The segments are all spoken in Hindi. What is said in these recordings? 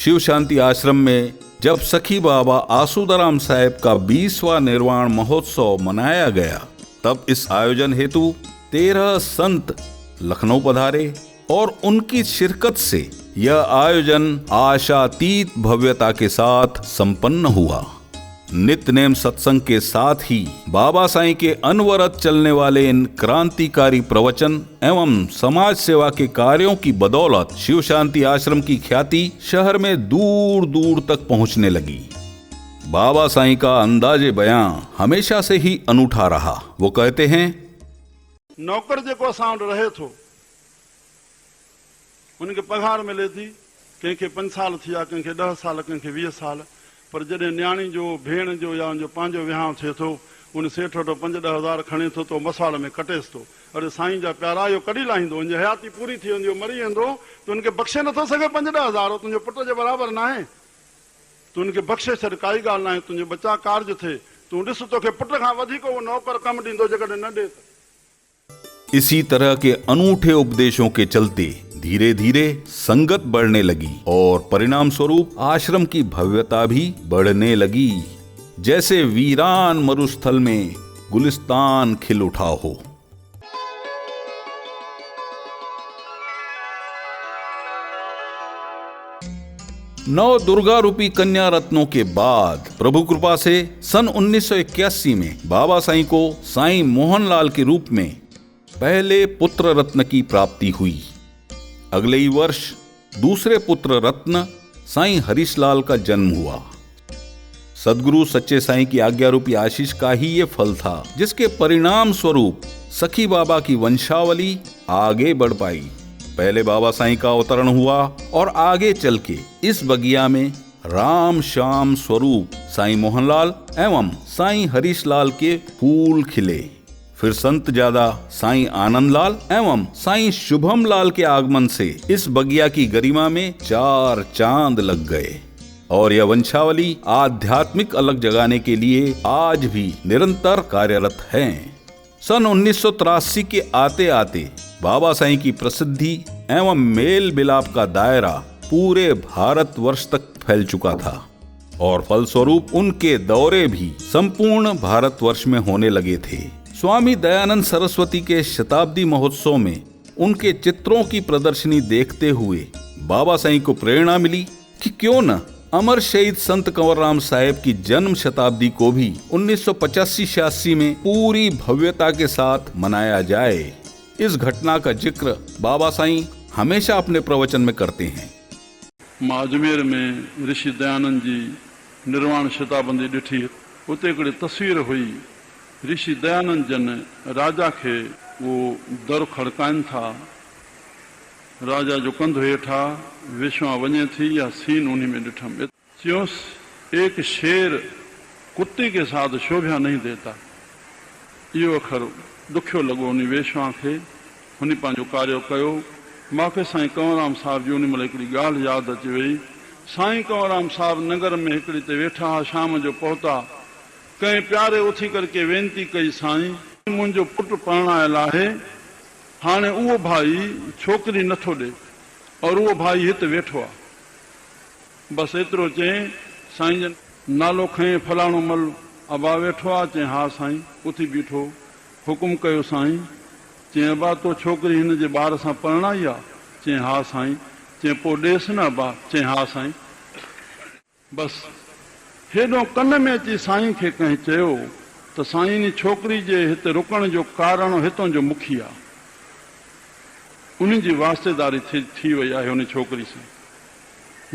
शिव शांति आश्रम में जब सखी बाबा आसूदाराम साहेब का 20वां निर्वाण महोत्सव मनाया गया, तब इस आयोजन हेतु 13 संत लखनऊ पधारे और उनकी शिरकत से यह आयोजन आशातीत भव्यता के साथ संपन्न हुआ। नित्य नेम सत्संग के साथ ही बाबा साईं के अनवरत चलने वाले इन क्रांतिकारी प्रवचन एवं समाज सेवा के कार्यों की बदौलत शिव शांति आश्रम की ख्याति शहर में दूर दूर तक पहुंचने लगी। बाबा साईं का अंदाजे बयां हमेशा से ही अनूठा रहा। वो कहते हैं, नौकर जेको साउंड रहे थो उनके पघार मिले थी, कंहिंखे 5 साल थिया, कंहिंखे 10 साल, कंहिंखे 20 साल, पर जॾहिं न्याणी जो भेण जो या उनजो पंहिंजो विहांउ थिए थो, उन सेठ वटि 5-10 हज़ार खणे थो तो मसाल में कटेसि थो। अरे साईं जा प्यारा इहो कॾहिं लाहींदो, उनजी हयाती पूरी थी वेंदी, मरी वेंदो त उनखे बख़्शे नथो सघे 5-10 हज़ार, तुंहिंजे पुट जे बराबरि न आहे, तूं उनखे बख़्शे छॾ, काई ॻाल्हि न आहे, तुंहिंजो बचा कारज थिए, तूं ॾिस तोखे पुट खां वधीक उहो नौकर कमु ॾींदो जेकॾहिं न ॾे त। इसी तरह के अनूठे उपदेशों के चलते धीरे धीरे संगत बढ़ने लगी और परिणाम स्वरूप आश्रम की भव्यता भी बढ़ने लगी। जैसे वीरान मरुस्थल में गुलिस्तान खिल उठा हो। नौ दुर्गा रूपी कन्या रत्नों के बाद प्रभु कृपा से सन 1981 में बाबा साईं को साईं मोहनलाल के रूप में पहले पुत्र रत्न की प्राप्ति हुई। अगले ही वर्ष दूसरे पुत्र रत्न साईं हरीशलाल का जन्म हुआ। सदगुरु सच्चे साईं की आज्ञा रूपी आशीष का ही ये फल था, जिसके परिणाम स्वरूप सखी बाबा की वंशावली आगे बढ़ पाई। पहले बाबा साईं का अवतरण हुआ और आगे चल के इस बगिया में राम श्याम स्वरूप साईं मोहनलाल एवं साईं हरीशलाल के फूल खिले। फिर संत ज्यादा साईं आनंदलाल एवं साईं शुभम लाल के आगमन से इस बगिया की गरिमा में 4 चांद लग गए और यह वंशावली आध्यात्मिक अलग जगाने के लिए आज भी निरंतर कार्यरत है। सन 1983 के आते आते बाबा साईं की प्रसिद्धि एवं मेल मिलाप का दायरा पूरे भारतवर्ष तक फैल चुका था और फलस्वरूप उनके दौरे भी संपूर्ण भारतवर्ष में होने लगे थे। स्वामी दयानंद सरस्वती के शताब्दी महोत्सव में उनके चित्रों की प्रदर्शनी देखते हुए बाबा साईं को प्रेरणा मिली कि क्यों न अमर शहीद संत कंवरराम साहेब की जन्म शताब्दी को भी 1985-86 में पूरी भव्यता के साथ मनाया जाए। इस घटना का जिक्र बाबा साईं हमेशा अपने प्रवचन में करते हैं। मां अजमेर में ऋषि दयानंद जी निर्वाण शताब्दी ॾिठी, उते हिकिड़ी तस्वीर हुई। ऋषि दयानंद जन राजा के वो दर खड़काइन था, राजा जो कंध हेठा विश्वा वञे थी या सीन उन्हीं में ॾिठम। च्योंसि एक शेर कुत्ते के साथ शोभा नहीं देता। इहो अखर दुखियो लॻो उन वेश्वा खे। हुन पंहिंजो कार्य कयो। मूंखे साईं कंवरराम साहिब जी उन महिल हिकिड़ी ॻाल्हि यादि अची वई। साईं कंवरराम साहिब नगर में हिकिड़ी ते वेठा हुआ, शाम जो पहुता, कंहिं प्यारे उथी करके वेनती कई, साईं मुंहिंजो पुटु परणायल आहे, हाणे उहो भाई छोकिरी नथो ॾे और उहो भाई हिते वेठो आहे। बसि एतिरो चई, साईं जन नालो खईं, फलाणो मल अबा वेठो आहे? चई हा साईं। उथी बीठो, हुकुम कयो साईं। चई अबा तो छोकिरी हिन जे ॿार सां परणाई आहे? चई हा साईं। चई पोइ ॾेसि न अबा? चई हा साईं। बसि हेॾो कन में अची साईं खे कंहिं चयो त साईं छोकिरी जे हिते रुकण जो कारण हितां जो मुखी आहे, उन जी वास्तेदारी थी वई आहे उन छोकिरी सां।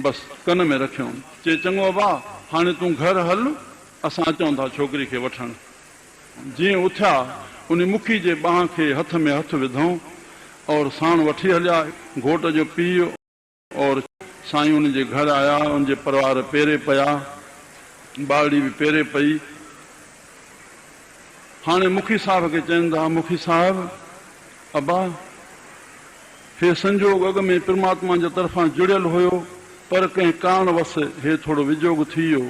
बसि कन में रखियो। चए चङो अबा, हाणे तूं घर हल, असां अचूं था छोकिरी खे वठण। जीअं उथिया, उन मुखी जे बांह खे हथ में हथ विधऊं और साण वठी हलिया। घोट जो पीउ और साईं उन जे घर आया, उन जे परिवार पेरे पिया, बाड़ी भी पेरे पई। हाणे मुखी साहब खे चवनि था, मुखी साहब अबा हे संजोग अॻ में परमात्मा जे तरफ़ां जुड़ियल हुयो, पर कंहिं कारणवश हे थोरो विजोग थी वियो,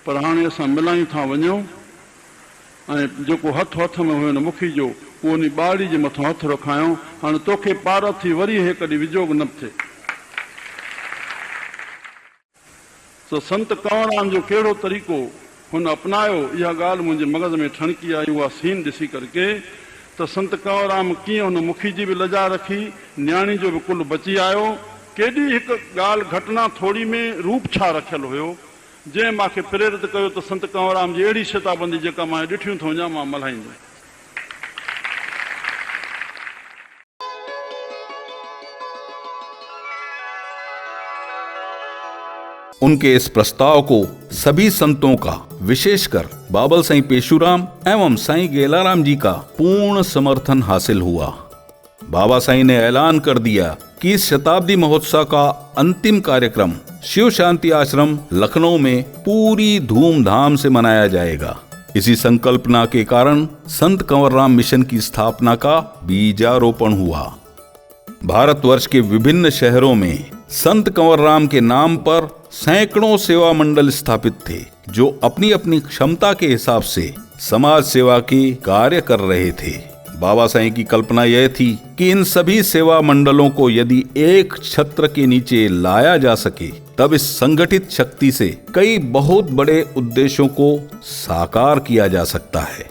पर हाणे असां मिलायूं था वञूं। ऐं जेको हथ हथ में हुयो न मुखी जो, उहो उन ॿाड़ी जे मथां हथ रखायूं। हाणे तोखे पार थी वरी हे कॾहिं विजोग न थिए। तो संत कंवरराम जो कहिड़ो तरीक़ो हुन अपनायो, इहा ॻाल्हि मुंहिंजे मग़ज़ में ठणकी आई। उहा सीन ॾिसी करके त संत कंवरराम कीअं हुन मुखी जी बि लजा रखी, न्याणी जो बि कुल बची आयो। केॾी हिकु ॻाल्हि घटना थोरी में रूप छा रखियलु हुयो, जंहिं मूंखे प्रेरित कयो त संत कंवरराम जी अहिड़ी शताबंदी जेका मां ॾिठियूं थो वञा मां मल्हाईंदुमि। उनके इस प्रस्ताव को सभी संतों का, विशेषकर बाबल साईं पेशुराम एवं साईं गेलाराम जी का पूर्ण समर्थन हासिल हुआ। बाबा साईं ने ऐलान कर दिया कि इस शताब्दी महोत्सव का अंतिम कार्यक्रम शिव शांति आश्रम लखनऊ में पूरी धूमधाम से मनाया जाएगा। इसी संकल्पना के कारण संत कंवरराम मिशन की स्थापना का बीजारोपण हुआ। भारतवर्ष के विभिन्न शहरों में संत कंवरराम के नाम पर सैकड़ों सेवा मंडल स्थापित थे, जो अपनी अपनी क्षमता के हिसाब से समाज सेवा के कार्य कर रहे थे। बाबा साईं की कल्पना यह थी कि इन सभी सेवा मंडलों को यदि एक छत्र के नीचे लाया जा सके, तब इस संगठित शक्ति से कई बहुत बड़े उद्देश्यों को साकार किया जा सकता है।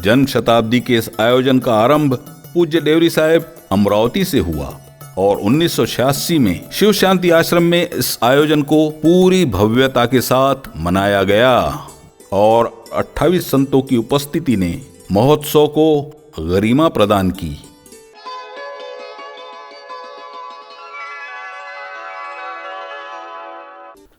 जन शताब्दी के इस आयोजन का आरंभ पूज्य डेवरी साहब अमरावती से हुआ और 1986 में शिव शांति आश्रम में इस आयोजन को पूरी भव्यता के साथ मनाया गया और 28 संतों की उपस्थिति ने महोत्सव को गरिमा प्रदान की।